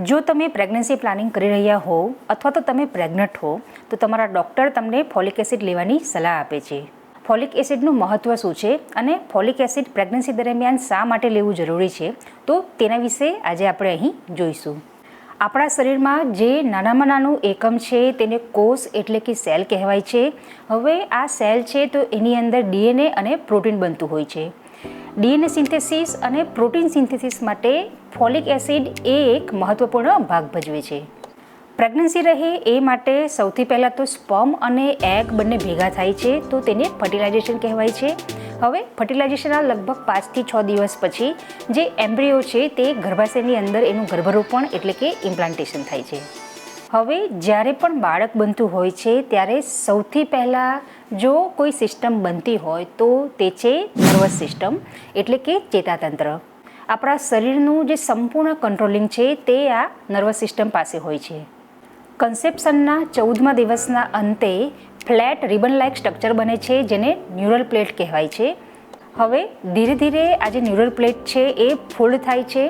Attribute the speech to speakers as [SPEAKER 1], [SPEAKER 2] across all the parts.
[SPEAKER 1] જો તમે pregnancy planning કરી રહ્યા હો અથવા તો તમે પ્રેગ્નન્ટ હો તો તમારા ડૉક્ટર તમને ફોલિક એસિડ લેવાની સલાહ આપે છે. ફોલિક એસિડનું મહત્ત્વ શું છે અને ફોલિક એસિડ પ્રેગ્નન્સી દરમિયાન શા માટે લેવું જરૂરી છે તો તેના વિશે આજે આપણે અહીં જોઈશું. આપણા શરીરમાં જે નાનામાં નાનું એકમ છે તેને કોષ એટલે કે સેલ કહેવાય છે. હવે આ સેલ છે તો એની અંદર ડીએનએ અને પ્રોટીન બનતું હોય છે. ડીએનએ સિન્થેસિસ અને પ્રોટીન સિન્થેસિસ માટે ફોલિક એસિડ એ એક મહત્વપૂર્ણ ભાગ ભજવે છે. પ્રેગ્નન્સી રહે એ માટે સૌથી પહેલાં તો સ્પર્મ અને એગ બંને ભેગા થાય છે તો તેને ફર્ટિલાઇઝેશન કહેવાય છે. હવે ફર્ટિલાઇઝેશનના લગભગ 5 થી 6 દિવસ પછી જે એમ્બ્રિયો છે તે ગર્ભાશયની અંદર એનું ગર્ભરોપણ એટલે કે ઇમ્પ્લાન્ટેશન થાય છે. હવે જ્યારે પણ બાળક બનતું હોય છે ત્યારે સૌથી પહેલાં જો કોઈ સિસ્ટમ બનતી હોય તો તે છે નર્વસ સિસ્ટમ એટલે કે ચેતાતંત્ર. આપણા શરીરનું જે સંપૂર્ણ કંટ્રોલિંગ છે તે આ નર્વસ સિસ્ટમ પાસે હોય છે. કન્સેપ્શનના 14મા દિવસના અંતે ફ્લેટ રિબન લાઇક સ્ટ્રક્ચર બને છે જેને ન્યુરલ પ્લેટ કહેવાય છે. હવે ધીરે ધીરે આ જે ન્યુરલ પ્લેટ છે એ ફોલ્ડ થાય છે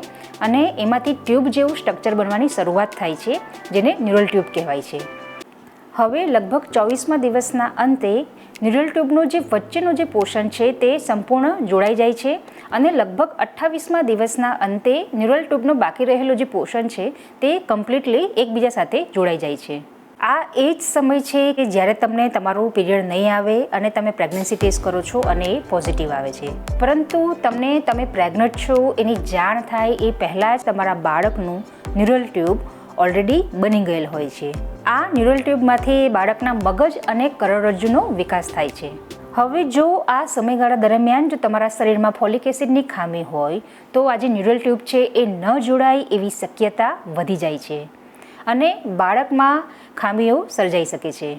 [SPEAKER 1] અને એમાંથી ટ્યુબ જેવું સ્ટ્રક્ચર બનવાની શરૂઆત થાય છે જેને ન્યુરલ ટ્યુબ કહેવાય છે. હવે લગભગ 24મા દિવસના અંતે ન્યુરલ ટ્યુબનું જે વચ્ચેનું જે પોર્શન છે તે સંપૂર્ણ જોડાઈ જાય છે અને લગભગ 28મા દિવસના અંતે ન્યુરલ ટ્યુબનો બાકી રહેલો જે પોર્શન છે તે કમ્પ્લીટલી એકબીજા સાથે જોડાઈ જાય છે. આ એ જ સમય છે કે જ્યારે તમને તમારું પીરિયડ નહીં આવે અને તમે પ્રેગ્નન્સી ટેસ્ટ કરો છો અને એ પોઝિટિવ આવે છે. પરંતુ તમે પ્રેગ્નન્ટ છો એની જાણ થાય એ પહેલાં જ તમારા બાળકનું ન્યુરલ ટ્યુબ ઓલરેડી બની ગયેલ હોય છે. આ ન્યુરલ ટ્યુબમાંથી બાળકના મગજ અને કરોડરજ્જુનો વિકાસ થાય છે. હવે જો આ સમયગાળા દરમિયાન જો તમારા શરીરમાં ફોલિક એસિડની ખામી હોય તો આ જે ન્યુરલ ટ્યુબ છે એ ન જોડાય એવી શક્યતા વધી જાય છે અને બાળકમાં ખામીઓ સર્જાઈ શકે છે.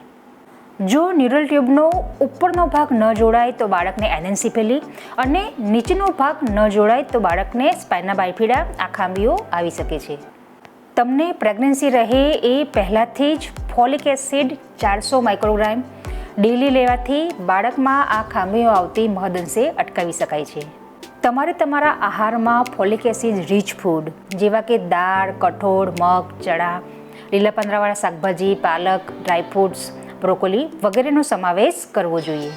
[SPEAKER 1] જો ન્યુરલ ટ્યુબનો ઉપરનો ભાગ ન જોડાય તો બાળકને એનેન્સીફેલી અને નીચેનો ભાગ ન જોડાય તો બાળકને સ્પાઇના બાઇફિડા આ ખામીઓ આવી શકે છે. તમને પ્રેગ્નન્સી રહે એ પહેલાંથી જ ફોલિક એસિડ 400 માઇક્રોગ્રામ ડેલી લેવાથી બાળકમાં આ ખામીઓ આવતી મહદઅંશે અટકાવી શકાય છે. તમારે તમારા આહારમાં ફોલિક એસિડ રીચ ફૂડ જેવા કે દાળ, કઠોળ, મગ, ચણા, લીલા પાંદડાવાળા શાકભાજી, પાલક, ડ્રાયફ્રૂટ્સ, બ્રોકોલી વગેરેનો સમાવેશ કરવો જોઈએ.